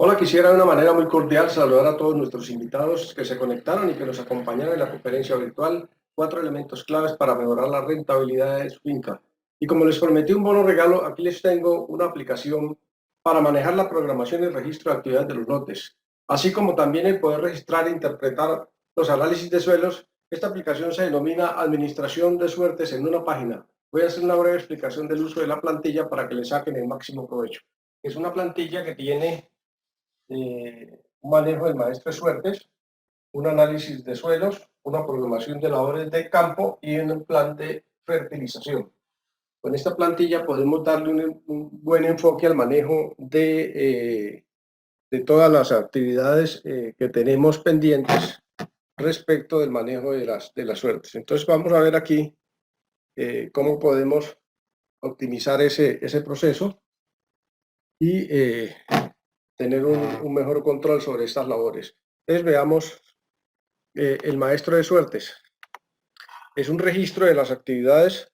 Hola, quisiera de una manera muy cordial saludar a todos nuestros invitados que se conectaron y que nos acompañaron en la conferencia virtual. 4 elementos claves para mejorar la rentabilidad de su finca. Y como les prometí un bono regalo, aquí les tengo una aplicación para manejar la programación y registro de actividades de los lotes, así como también el poder registrar e interpretar los análisis de suelos. Esta aplicación se denomina Administración de Suertes en una página. Voy a hacer una breve explicación del uso de la plantilla para que le saquen el máximo provecho. Es una plantilla que tiene un manejo del maestro de suertes, un análisis de suelos, una programación de labores de campo y un plan de fertilización. Con esta plantilla podemos darle un buen enfoque al manejo de todas las actividades que tenemos pendientes respecto del manejo de las suertes. Entonces vamos a ver aquí cómo podemos optimizar ese proceso y tener un mejor control sobre estas labores. Entonces veamos el maestro de suertes. Es un registro de las actividades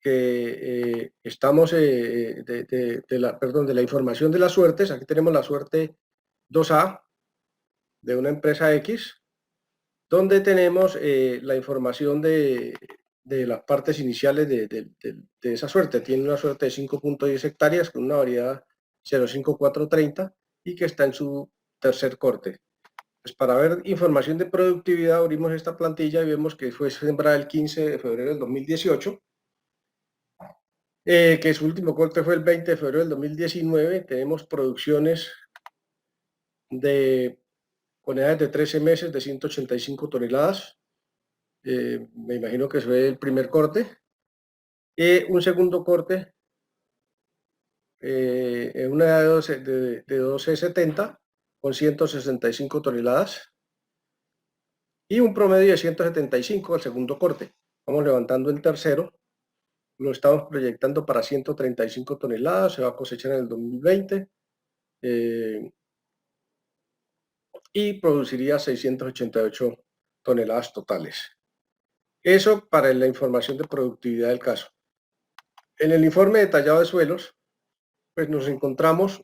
que estamos, de la información de las suertes. Aquí tenemos la suerte 2A de una empresa X, donde tenemos la información de las partes iniciales de esa suerte. Tiene una suerte de 5.10 hectáreas con una variedad 05430 y que está en su tercer corte. Pues para ver información de productividad abrimos esta plantilla y vemos que fue sembrada el 15 de febrero del 2018, que su último corte fue el 20 de febrero del 2019. Tenemos producciones de con edades de 13 meses de 185 toneladas. Me imagino que fue el primer corte. Un segundo corte en una edad de 12,70 con 165 toneladas. Y un promedio de 175 al segundo corte. Vamos levantando el tercero, lo estamos proyectando para 135 toneladas, se va a cosechar en el 2020 y produciría 688 toneladas totales. Eso para la información de productividad del caso. En el informe detallado de suelos, pues nos encontramos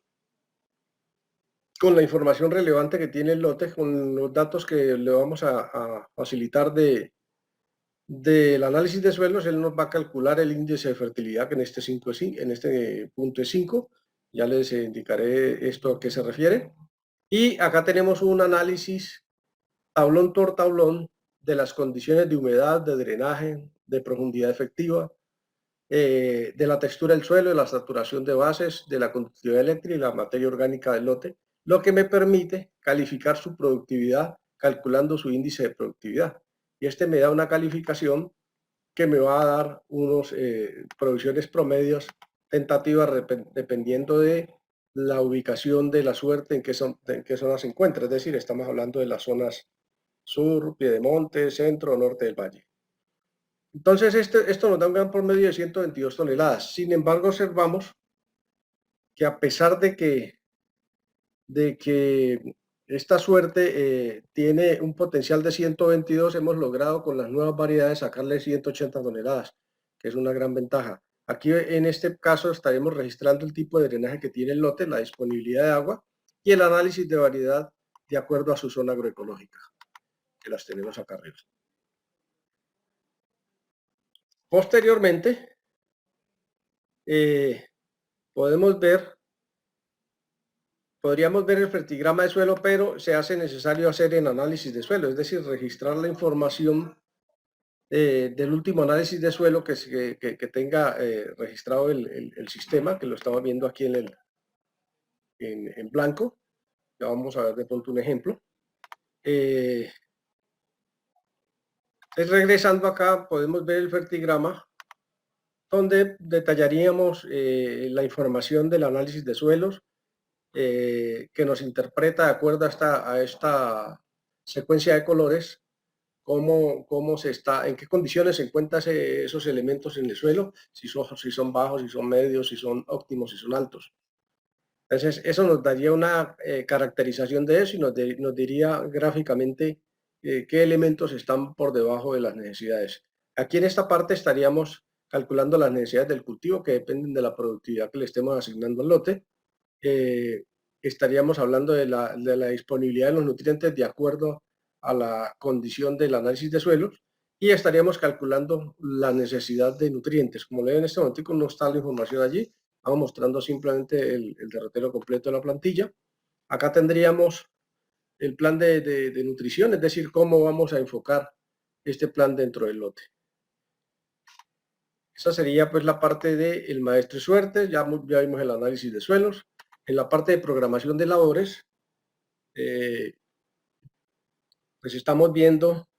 con la información relevante que tiene el lote, con los datos que le vamos a facilitar del análisis de suelos. Él nos va a calcular el índice de fertilidad, que en este punto es 5. Ya les indicaré esto a qué se refiere. Y acá tenemos un análisis tablón por tablón de las condiciones de humedad, de drenaje, de profundidad efectiva, de la textura del suelo, de la saturación de bases, de la conductividad eléctrica y la materia orgánica del lote, lo que me permite calificar su productividad calculando su índice de productividad. Y este me da una calificación que me va a dar unos producciones promedios tentativas dependiendo de la ubicación de la suerte en qué zona se encuentra. Es decir, estamos hablando de las zonas sur, piedemonte, centro o norte del valle. Entonces, esto nos da un gran promedio de 122 toneladas. Sin embargo, observamos que a pesar de que esta suerte tiene un potencial de 122, hemos logrado con las nuevas variedades sacarle 180 toneladas, que es una gran ventaja. Aquí en este caso estaremos registrando el tipo de drenaje que tiene el lote, la disponibilidad de agua y el análisis de variedad de acuerdo a su zona agroecológica, que las tenemos acá arriba. Posteriormente, podríamos ver el fertigrama de suelo, pero se hace necesario hacer el análisis de suelo, es decir, registrar la información del último análisis de suelo que tenga registrado el sistema, que lo estamos viendo aquí en blanco. Ya vamos a ver de pronto un ejemplo. Regresando acá, podemos ver el fertigrama, donde detallaríamos la información del análisis de suelos, que nos interpreta de acuerdo a esta secuencia de colores cómo se está, en qué condiciones se encuentran esos elementos en el suelo, si son bajos, si son medios, si son óptimos, si son altos. Entonces, eso nos daría una caracterización de eso y nos diría gráficamente qué elementos están por debajo de las necesidades. Aquí en esta parte estaríamos calculando las necesidades del cultivo que dependen de la productividad que le estemos asignando al lote. estaríamos hablando de la disponibilidad de los nutrientes de acuerdo a la condición del análisis de suelos y estaríamos calculando la necesidad de nutrientes. Como ven en este momento no está la información allí, vamos mostrando simplemente el derrotero completo de la plantilla. Acá tendríamos el plan de nutrición, es decir, cómo vamos a enfocar este plan dentro del lote. Esa sería pues la parte del maestro y suerte, ya vimos el análisis de suelos. En la parte de programación de labores, pues estamos viendo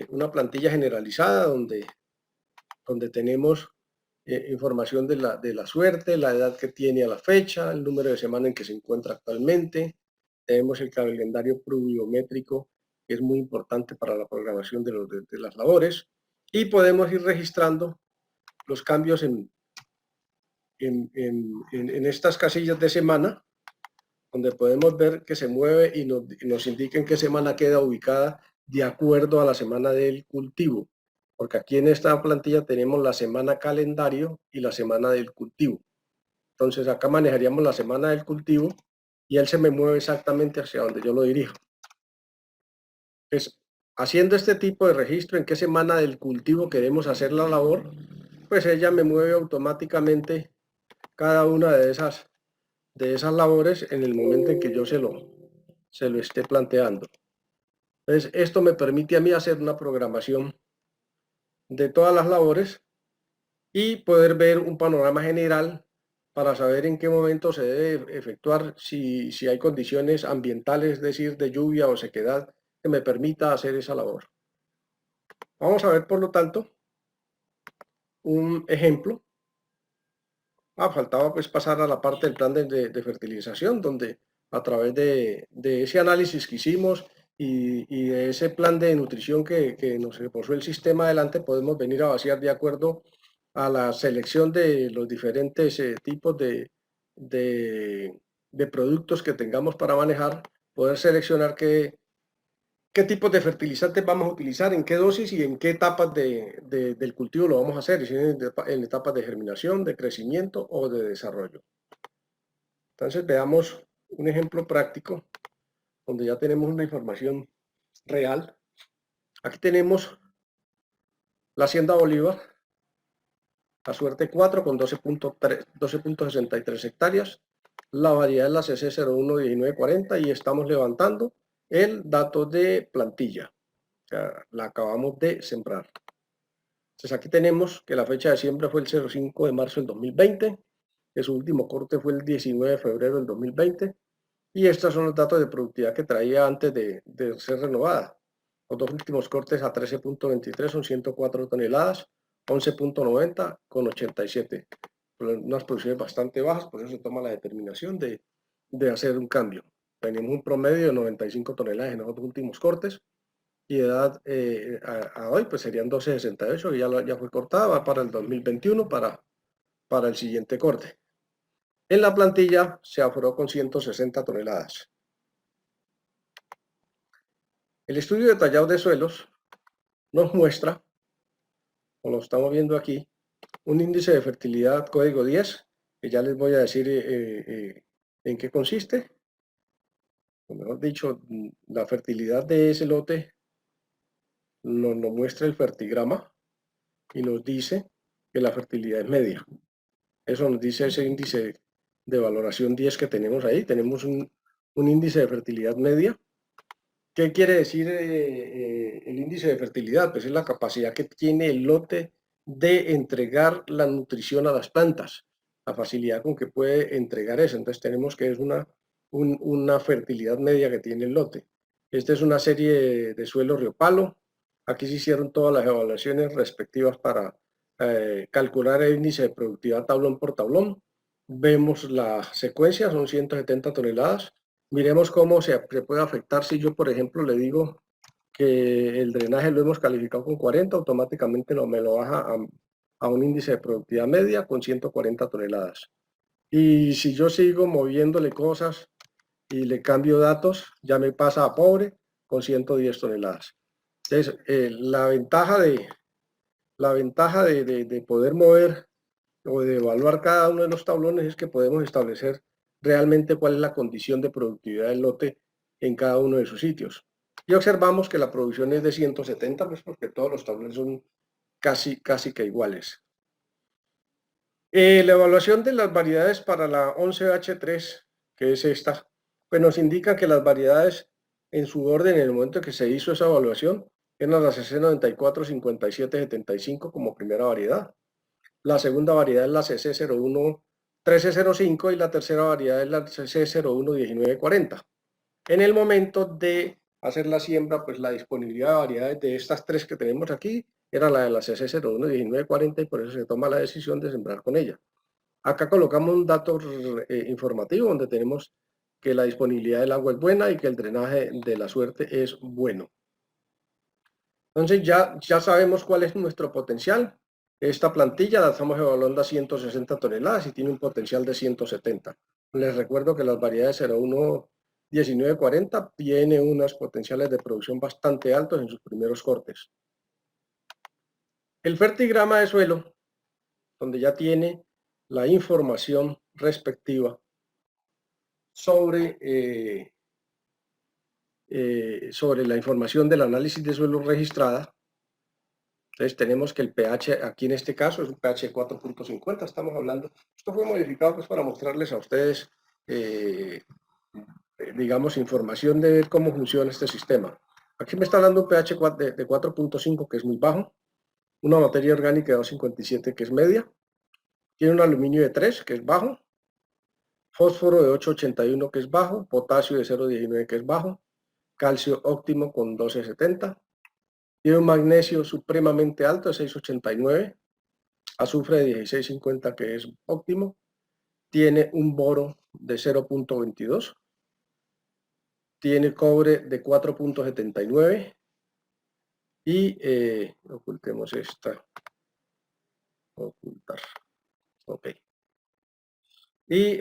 una plantilla generalizada donde tenemos información de la suerte, la edad que tiene a la fecha, el número de semana en que se encuentra actualmente. Tenemos el calendario pluviométrico, que es muy importante para la programación de las labores. Y podemos ir registrando los cambios en estas casillas de semana, donde podemos ver que se mueve y nos indica en qué semana queda ubicada de acuerdo a la semana del cultivo. Porque aquí en esta plantilla tenemos la semana calendario y la semana del cultivo. Entonces acá manejaríamos la semana del cultivo y él se me mueve exactamente hacia donde yo lo dirijo. Pues haciendo este tipo de registro en qué semana del cultivo queremos hacer la labor, pues ella me mueve automáticamente cada una de esas labores en el momento en que yo se lo esté planteando. Entonces esto me permite a mí hacer una programación de todas las labores y poder ver un panorama general para saber en qué momento se debe efectuar, si hay condiciones ambientales, es decir, de lluvia o sequedad, que me permita hacer esa labor. Vamos a ver, por lo tanto, un ejemplo. Faltaba pues pasar a la parte del plan de fertilización, donde a través de ese análisis que hicimos y de ese plan de nutrición que nos reposó el sistema adelante, podemos venir a vaciar de acuerdo a la selección de los diferentes tipos de productos que tengamos para manejar, poder seleccionar qué tipos de fertilizantes vamos a utilizar, en qué dosis y en qué etapas del cultivo lo vamos a hacer, si en etapas de germinación, de crecimiento o de desarrollo. Entonces veamos un ejemplo práctico donde ya tenemos una información real. Aquí tenemos la Hacienda Bolívar, la suerte 4 con 12.63 hectáreas, la variedad es la CC 011940 y estamos levantando el dato de plantilla. O sea, la acabamos de sembrar. Entonces aquí tenemos que la fecha de siembra fue el 05 de marzo del 2020, que su último corte fue el 19 de febrero del 2020, y estos son los datos de productividad que traía antes de ser renovada. Los dos últimos cortes a 13.23 son 104 toneladas, 11.90 con 87. Unas producciones bastante bajas, por eso se toma la determinación de hacer un cambio. Tenemos un promedio de 95 toneladas en los dos últimos cortes, y edad a hoy pues serían 12.68, que ya fue cortada, va para el 2021 para el siguiente corte. En la plantilla se afloró con 160 toneladas. El estudio detallado de suelos nos muestra, como lo estamos viendo aquí, un índice de fertilidad código 10, que ya les voy a decir en qué consiste. O mejor dicho, la fertilidad de ese lote nos muestra el fertigrama y nos dice que la fertilidad es media. Eso nos dice ese índice de valoración 10 que tenemos ahí. Tenemos un índice de fertilidad media. ¿Qué quiere decir el índice de fertilidad? Pues es la capacidad que tiene el lote de entregar la nutrición a las plantas, la facilidad con que puede entregar eso. Entonces tenemos que es una fertilidad media que tiene el lote. Esta es una serie de suelo Riopalo. Aquí se hicieron todas las evaluaciones respectivas para calcular el índice de productividad tablón por tablón. Vemos la secuencia, son 170 toneladas. Miremos cómo se puede afectar si yo, por ejemplo, le digo que el drenaje lo hemos calificado con 40, automáticamente me lo baja a un índice de productividad media con 140 toneladas. Y si yo sigo moviéndole cosas y le cambio datos, ya me pasa a pobre con 110 toneladas. Entonces, la ventaja de poder mover o de evaluar cada uno de los tablones es que podemos establecer realmente cuál es la condición de productividad del lote en cada uno de sus sitios. Y observamos que la producción es de 170, pues porque todos los tableros son casi que iguales. La evaluación de las variedades para la 11H3, que es esta, pues nos indica que las variedades en su orden en el momento en que se hizo esa evaluación eran la CC94, 57, 75 como primera variedad. La segunda variedad es la CC01, 1305 y la tercera variedad es la CC01, 1940. En el momento de hacer la siembra, pues la disponibilidad de variedades de estas tres que tenemos aquí era la de la CC01, 1940 y por eso se toma la decisión de sembrar con ella. Acá colocamos un dato informativo donde tenemos que la disponibilidad del agua es buena y que el drenaje de la suerte es bueno. Entonces ya sabemos cuál es nuestro potencial. Esta plantilla la estamos evaluando a 160 toneladas y tiene un potencial de 170. Les recuerdo que las variedades 01, 1940 tiene unos potenciales de producción bastante altos en sus primeros cortes. El fertigrama de suelo, donde ya tiene la información respectiva sobre la información del análisis de suelo registrada. Entonces tenemos que el pH aquí en este caso es un pH 4.50, estamos hablando. Esto fue modificado pues para mostrarles a ustedes, digamos, información de ver cómo funciona este sistema. Aquí me está dando un pH de 4.5 que es muy bajo, una materia orgánica de 257 que es media, tiene un aluminio de 3 que es bajo, fósforo de 881 que es bajo, potasio de 0.19 que es bajo, calcio óptimo con 12.70, tiene un magnesio supremamente alto de 6.89, azufre de 16.50 que es óptimo, tiene un boro de 0.22, tiene cobre de 4.79 y ocultemos esta, ocultar, ok. Y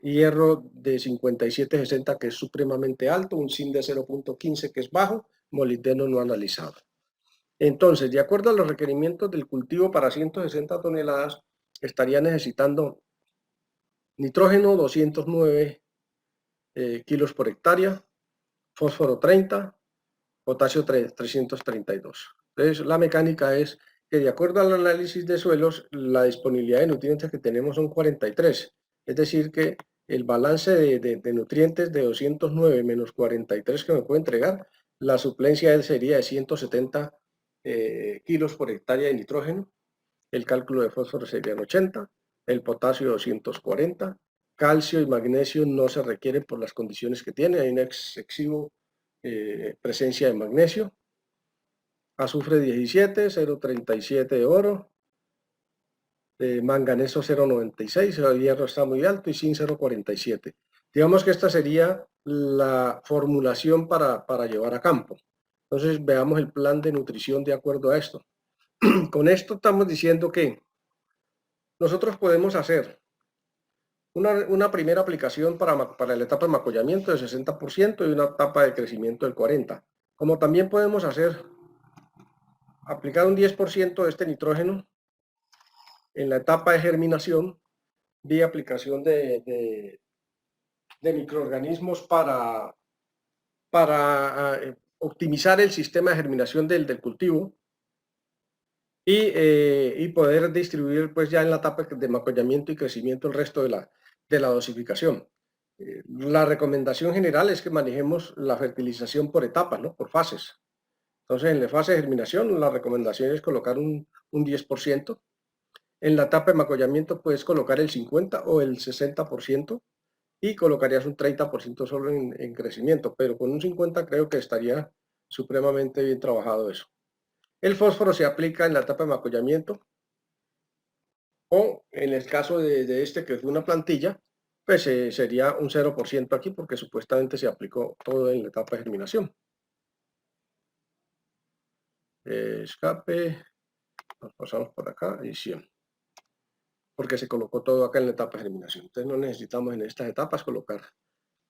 hierro de 57.60 que es supremamente alto, un zinc de 0.15 que es bajo, molibdeno no analizado. Entonces, de acuerdo a los requerimientos del cultivo para 160 toneladas, estaría necesitando nitrógeno 209 kilos por hectárea, fósforo 30, potasio 332. Entonces, la mecánica es que de acuerdo al análisis de suelos, la disponibilidad de nutrientes que tenemos son 43. Es decir, que el balance de nutrientes de 209 menos 43 que me puede entregar, la suplencia sería de 170 kilos por hectárea de nitrógeno, el cálculo de fósforo serían 80, el potasio 240, calcio y magnesio no se requieren por las condiciones que tiene, hay una excesiva presencia de magnesio, azufre 17, 0.37 de oro, manganeso 0.96, el hierro está muy alto y zinc 0.47. Digamos que esta sería la formulación para llevar a campo. Entonces veamos el plan de nutrición de acuerdo a esto. Con esto estamos diciendo que nosotros podemos hacer una primera aplicación para la etapa de macollamiento del 60% y una etapa de crecimiento del 40%. Como también podemos aplicar un 10% de este nitrógeno en la etapa de germinación vía aplicación de microorganismos para optimizar el sistema de germinación del cultivo y poder distribuir pues ya en la etapa de macollamiento y crecimiento el resto de la dosificación. La recomendación general es que manejemos la fertilización por etapas, ¿no? Por fases. Entonces, en la fase de germinación, la recomendación es colocar un 10%. En la etapa de macollamiento puedes colocar el 50 o el 60% y colocarías un 30% solo en crecimiento, pero con un 50 creo que estaría supremamente bien trabajado eso. El fósforo se aplica en la etapa de macollamiento o en el caso de este que es una plantilla, pues sería un 0% aquí porque supuestamente se aplicó todo en la etapa de germinación. Escape, nos pasamos por acá, edición, porque se colocó todo acá en la etapa de germinación. Entonces no necesitamos en estas etapas colocar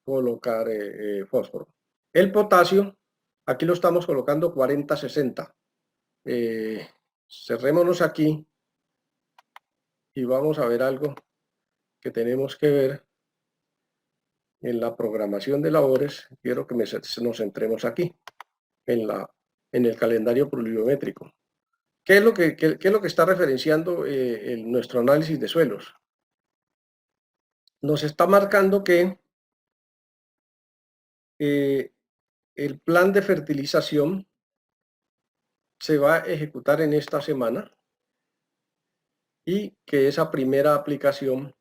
fósforo. El potasio, aquí lo estamos colocando 40-60. Cerrémonos aquí y vamos a ver algo que tenemos que ver en la programación de labores, quiero que nos centremos aquí, en el calendario pluviométrico. ¿Qué es lo que está referenciando nuestro análisis de suelos? Nos está marcando que el plan de fertilización se va a ejecutar en esta semana y que esa primera aplicación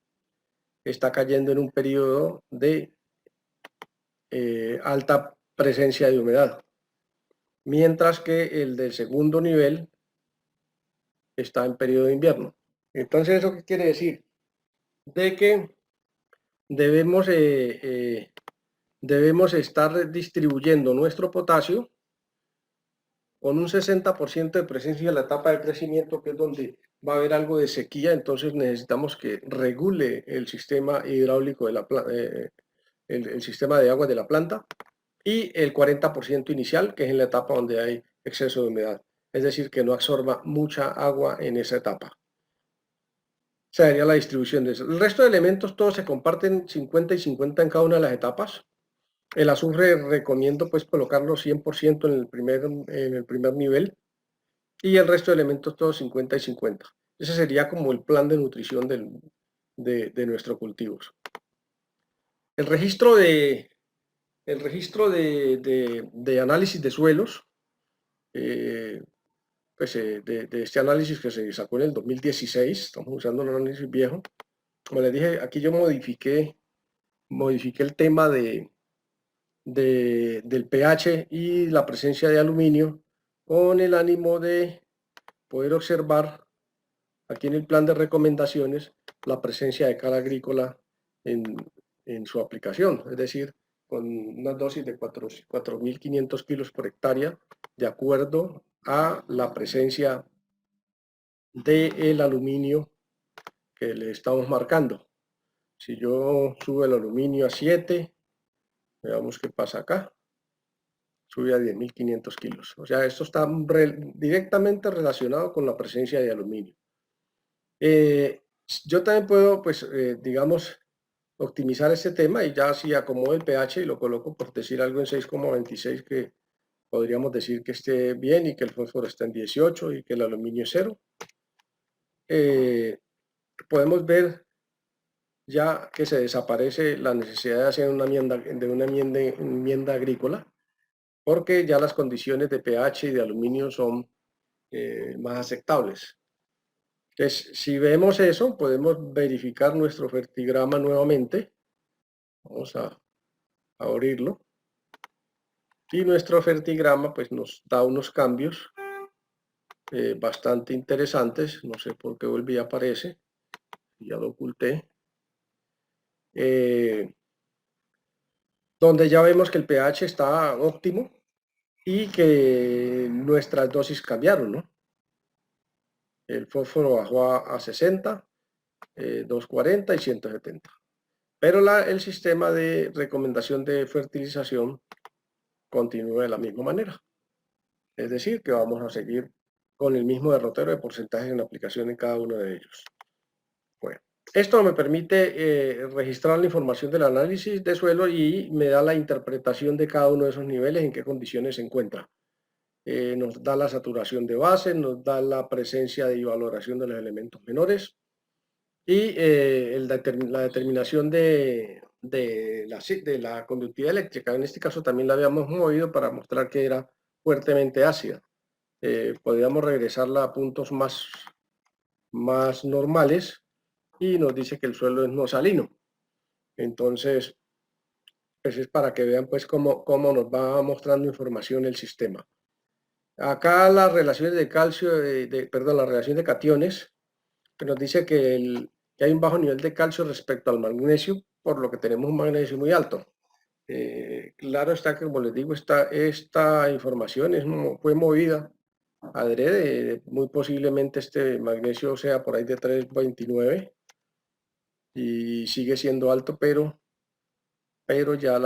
está cayendo en un periodo de alta presencia de humedad, mientras que el del segundo nivel está en periodo de invierno. Entonces, ¿eso qué quiere decir? De que debemos, debemos estar distribuyendo nuestro potasio con un 60% de presencia en la etapa de crecimiento, que es donde va a haber algo de sequía, entonces necesitamos que regule el sistema hidráulico de el sistema de agua de la planta, y el 40% inicial, que es en la etapa donde hay exceso de humedad, es decir, que no absorba mucha agua en esa etapa. Sería la distribución de eso. El resto de elementos todos se comparten 50 y 50 en cada una de las etapas. El azufre recomiendo pues colocarlo 100% en el primer nivel, y el resto de elementos todos 50 y 50. Ese sería como el plan de nutrición de nuestros cultivos. El registro de análisis de suelos, pues, de este análisis que se sacó en el 2016, estamos usando un análisis viejo. Como les dije, aquí yo modifiqué el tema del pH y la presencia de aluminio, con el ánimo de poder observar aquí en el plan de recomendaciones la presencia de cal agrícola en su aplicación, es decir, con una dosis de 4.500 kilos por hectárea, de acuerdo a la presencia del aluminio que le estamos marcando. Si yo subo el aluminio a 7, veamos qué pasa acá, sube a 10.500 kilos. O sea, esto está directamente relacionado con la presencia de aluminio. Yo también puedo, pues, digamos, optimizar este tema, y ya si acomodo el pH y lo coloco, por decir algo, en 6,26, que podríamos decir que esté bien, y que el fósforo está en 18 y que el aluminio es 0. Podemos ver ya que se desaparece la necesidad de hacer una enmienda agrícola, porque ya las condiciones de pH y de aluminio son más aceptables. Entonces, si vemos eso, podemos verificar nuestro fertigrama nuevamente. Vamos a abrirlo. Y nuestro fertigrama pues nos da unos cambios bastante interesantes. No sé por qué volví a aparecer. Ya lo oculté. Donde ya vemos que el pH está óptimo y que nuestras dosis cambiaron, ¿no? El fósforo bajó a 60, 240 y 170. Pero el sistema de recomendación de fertilización continúa de la misma manera. Es decir, que vamos a seguir con el mismo derrotero de porcentajes en aplicación en cada uno de ellos. Bueno, esto me permite registrar la información del análisis de suelo y me da la interpretación de cada uno de esos niveles, en qué condiciones se encuentra. Nos da la saturación de base, nos da la presencia y valoración de los elementos menores, y la determinación de la conductividad eléctrica. En este caso también la habíamos movido para mostrar que era fuertemente ácida. Podríamos regresarla a puntos más normales, y nos dice que el suelo es no salino. Entonces, pues es para que vean pues cómo nos va mostrando información el sistema. Acá las relaciones de calcio, perdón, la relación de cationes, que nos dice que hay un bajo nivel de calcio respecto al magnesio, por lo que tenemos un magnesio muy alto. Claro está que, como les digo, esta información fue movida adrede. Muy posiblemente este magnesio sea por ahí de 3,29 y sigue siendo alto, pero ya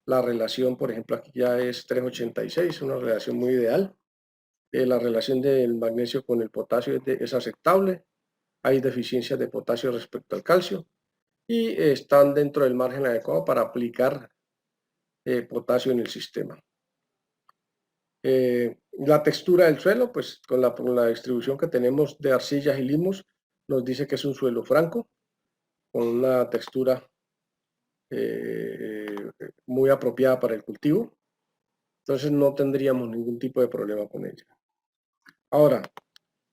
la relación, por ejemplo, aquí ya es 3,86, una relación muy ideal. La relación del magnesio con el potasio es aceptable. Hay deficiencias de potasio respecto al calcio. y están dentro del margen adecuado para aplicar potasio en el sistema. La textura del suelo, pues con la distribución que tenemos de arcillas y limos, nos dice que es un suelo franco, con una textura muy apropiada para el cultivo. Entonces no tendríamos ningún tipo de problema con ella. Ahora,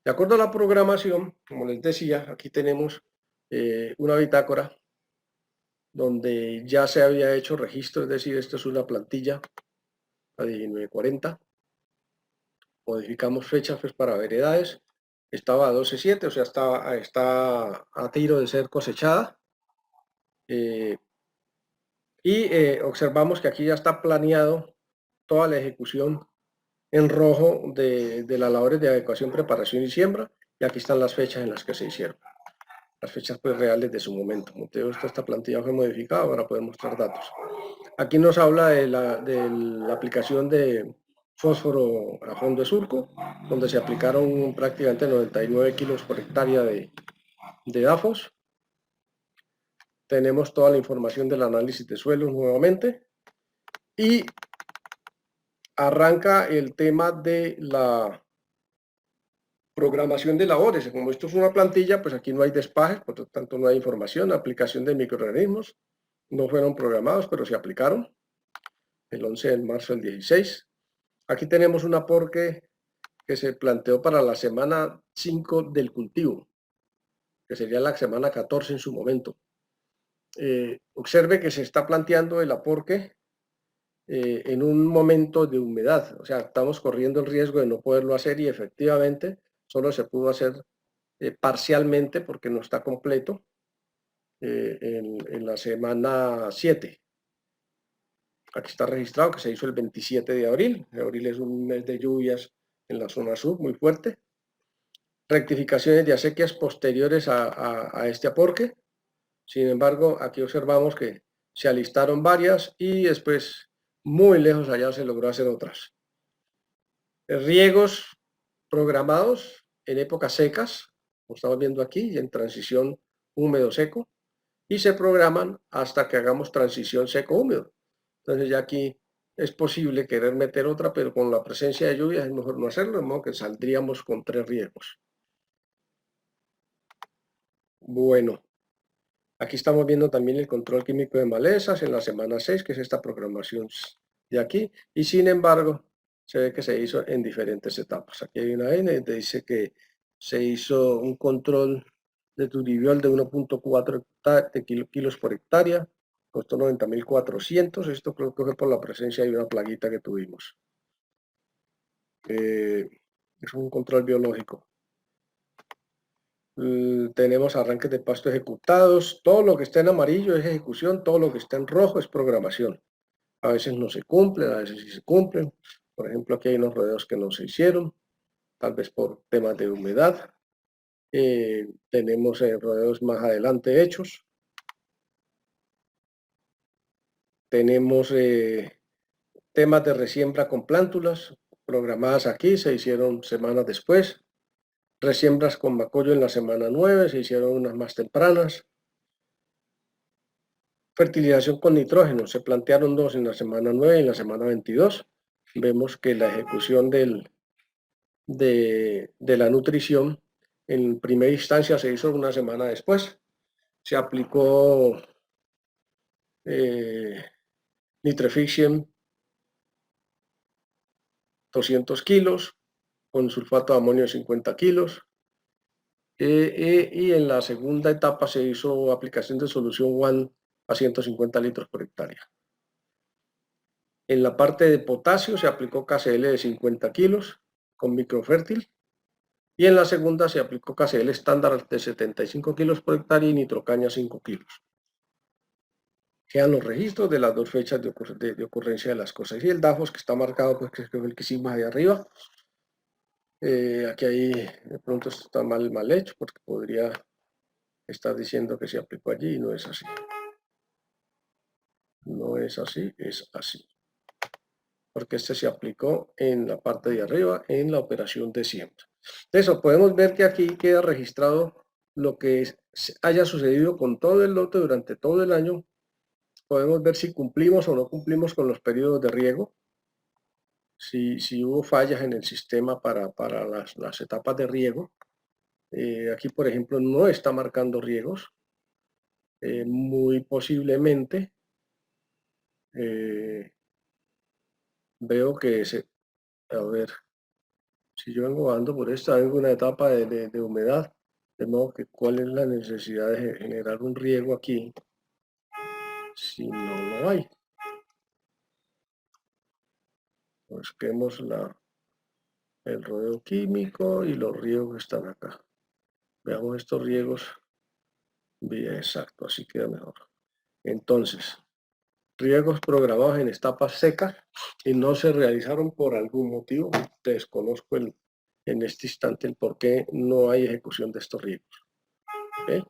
de acuerdo a la programación, como les decía, aquí tenemos una bitácora donde ya se había hecho registro, es decir, esto es una plantilla, la 1940. Modificamos fechas pues, para veredades. Estaba a 12.7, o sea, está a tiro de ser cosechada. Observamos que aquí ya está planeado toda la ejecución en rojo de las labores de adecuación, preparación y siembra. Y aquí están las fechas en las que se hicieron. Las fechas pues, reales de su momento. Como te digo, esta plantilla fue modificada para poder mostrar datos. Aquí nos habla de la aplicación de fósforo a fondo de surco, donde se aplicaron prácticamente 99 kilos por hectárea de DAFOS. Tenemos toda la información del análisis de suelos nuevamente. Y arranca el tema de la programación de labores. Como esto es una plantilla, pues aquí no hay despajes, por lo tanto no hay información. Aplicación de microorganismos no fueron programados, pero se aplicaron el 11 de marzo del 16. Aquí tenemos un aporte que se planteó para la semana 5 del cultivo, que sería la semana 14 en su momento. Observe que se está planteando el aporte en un momento de humedad, o sea, estamos corriendo el riesgo de no poderlo hacer y efectivamente solo se pudo hacer parcialmente porque no está completo en la semana 7. Aquí está registrado que se hizo el 27 de abril. Abril es un mes de lluvias en la zona sur muy fuerte. Rectificaciones de acequias posteriores a este aporte. Sin embargo, aquí observamos que se alistaron varias y después, muy lejos allá, se logró hacer otras. Riegos programados en épocas secas, como estamos viendo aquí, y en transición húmedo-seco, y se programan hasta que hagamos transición seco-húmedo. Entonces ya aquí es posible querer meter otra, pero con la presencia de lluvias es mejor no hacerlo, de modo que saldríamos con 3 riegos. Bueno, aquí estamos viendo también el control químico de malezas en la semana 6, que es esta programación de aquí, y sin embargo, se ve que se hizo en diferentes etapas. Aquí hay una N donde dice que se hizo un control de turibiol de 1.4 kilos por hectárea, costó 90.400, esto creo que fue por la presencia de una plaguita que tuvimos. Es un control biológico. Tenemos arranques de pasto ejecutados, todo lo que está en amarillo es ejecución, todo lo que está en rojo es programación. A veces no se cumplen, a veces sí se cumplen. Por ejemplo, aquí hay unos rodeos que no se hicieron, tal vez por temas de humedad. Tenemos rodeos más adelante hechos. Tenemos temas de resiembra con plántulas programadas aquí, se hicieron semanas después. Resiembras con macollo en la semana 9, se hicieron unas más tempranas. Fertilización con nitrógeno, se plantearon 2 en la semana 9 y en la semana 22. Vemos que la ejecución de la nutrición en primera instancia se hizo una semana después. Se aplicó Nitrefixien 200 kilos con sulfato de amonio de 50 kilos. Y en la segunda etapa se hizo aplicación de solución WAN a 150 litros por hectárea. En la parte de potasio se aplicó KCl de 50 kilos con microfértil y en la segunda se aplicó KCl estándar de 75 kilos por hectárea y nitrocaña 5 kilos. Quedan los registros de las dos fechas de ocurrencia de las cosas y el DAFOS que está marcado, pues que es el que hicimos de arriba. Aquí ahí de pronto está mal hecho porque podría estar diciendo que se aplicó allí y no es así. No es así, es así. Porque este se aplicó en la parte de arriba en la operación de siembra. Eso, podemos ver que aquí queda registrado lo que haya sucedido con todo el lote durante todo el año. Podemos ver si cumplimos o no cumplimos con los periodos de riego, si hubo fallas en el sistema para las etapas de riego. Aquí, por ejemplo, no está marcando riegos. Muy posiblemente veo que a ver, si yo vengo ando por esta, vengo en una etapa de humedad, de modo que cuál es la necesidad de generar un riego aquí si no lo hay. Busquemos el rodeo químico y los riegos están acá. Veamos estos riegos. Bien, exacto, así queda mejor. Entonces, riegos programados en etapas secas y no se realizaron por algún motivo. Desconozco en este instante el por qué no hay ejecución de estos riegos. ¿Okay?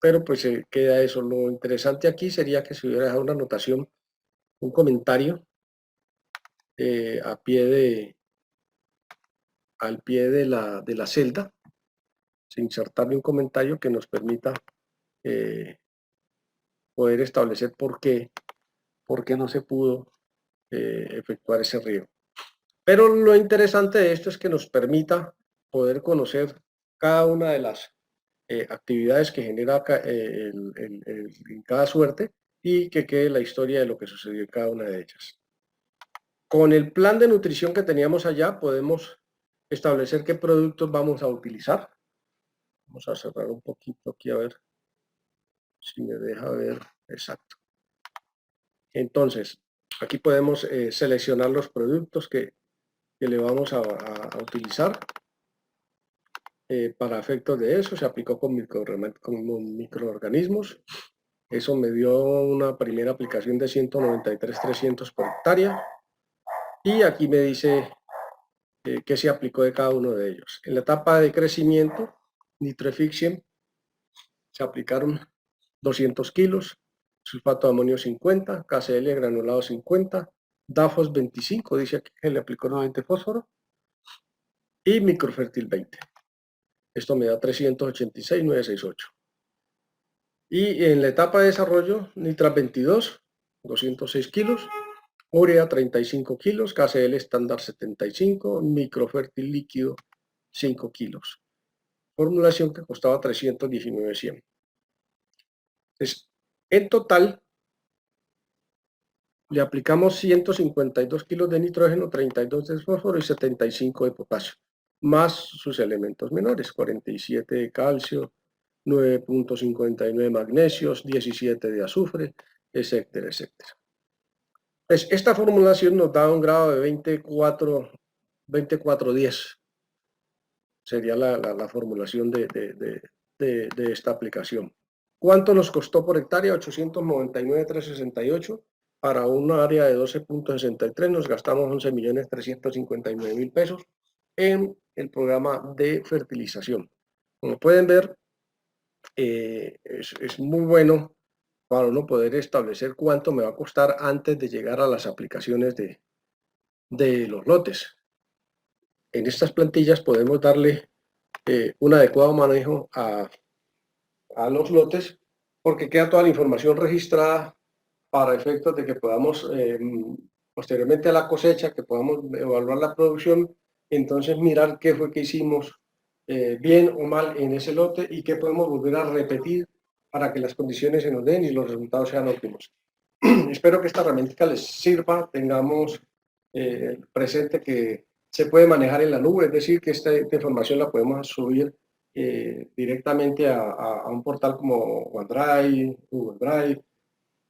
Pero pues queda eso. Lo interesante aquí sería que se hubiera dejado una anotación, un comentario al pie de la celda, se insertarle un comentario que nos permita poder establecer por qué no se pudo efectuar ese riego. Pero lo interesante de esto es que nos permita poder conocer cada una de las actividades que genera en cada suerte y que quede la historia de lo que sucedió en cada una de ellas. Con el plan de nutrición que teníamos allá podemos establecer qué productos vamos a utilizar. Vamos a cerrar un poquito aquí a ver si me deja ver exacto. Entonces, aquí podemos seleccionar los productos que le vamos a utilizar. Para efectos de eso, se aplicó con microorganismos. Eso me dio una primera aplicación de 193,300 por hectárea. Y aquí me dice qué se aplicó de cada uno de ellos. En la etapa de crecimiento, nitrofixium, se aplicaron 200 kilos, sulfato de amonio 50, KCl granulado 50, DAFOS 25, dice aquí que le aplicó nuevamente fósforo, y microfertil 20. Esto me da 386,968. Y en la etapa de desarrollo, nitrat 22, 206 kilos, urea 35 kilos, KCl estándar 75, microfertil líquido 5 kilos. Formulación que costaba 319,100. Entonces, en total, le aplicamos 152 kilos de nitrógeno, 32 de fósforo y 75 de potasio, más sus elementos menores, 47 de calcio, 9,59 de magnesio, 17 de azufre, etcétera, etcétera. Pues esta formulación nos da un grado de 24,10. Sería la formulación de esta aplicación. ¿Cuánto nos costó por hectárea? 899,368. Para un área de 12,63 nos gastamos 11,359,000 pesos en el programa de fertilización. Como pueden ver, es muy bueno para uno poder establecer cuánto me va a costar antes de llegar a las aplicaciones de los lotes. En estas plantillas podemos darle un adecuado manejo a los lotes porque queda toda la información registrada para efectos de que podamos posteriormente a la cosecha, que podamos evaluar la producción, entonces mirar qué fue que hicimos bien o mal en ese lote y qué podemos volver a repetir para que las condiciones se nos den y los resultados sean óptimos. Espero que esta herramienta les sirva, tengamos presente que se puede manejar en la nube, es decir, que esta información la podemos subir directamente a un portal como OneDrive, Google Drive,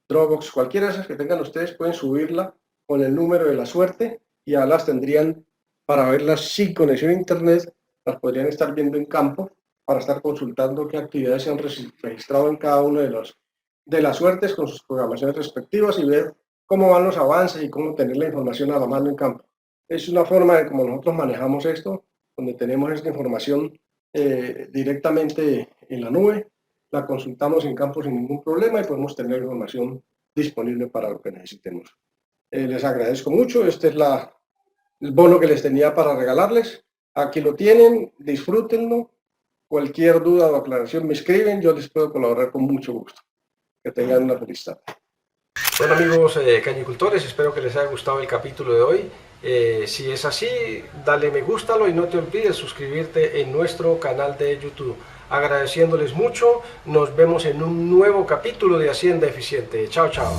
Dropbox, cualquiera de esas que tengan ustedes pueden subirla con el número de la suerte y ya las tendrían para verlas sin conexión a internet, las podrían estar viendo en campo para estar consultando qué actividades se han registrado en cada uno de las suertes con sus programaciones respectivas y ver cómo van los avances y cómo tener la información a la mano en campo. Es una forma de cómo nosotros manejamos esto, donde tenemos esta información directamente en la nube, la consultamos en campo sin ningún problema y podemos tener información disponible para lo que necesitemos. Les agradezco mucho, este es el bono que les tenía para regalarles. Aquí lo tienen, disfrútenlo Cualquier duda o aclaración me escriben, yo les puedo colaborar con mucho gusto. Que tengan una feliz tarde. Bueno amigos cañicultores, espero que les haya gustado el capítulo de hoy. Si es así, dale me gustalo y no te olvides suscribirte en nuestro canal de YouTube. Agradeciéndoles mucho, nos vemos en un nuevo capítulo de Hacienda Eficiente. Chao, chao.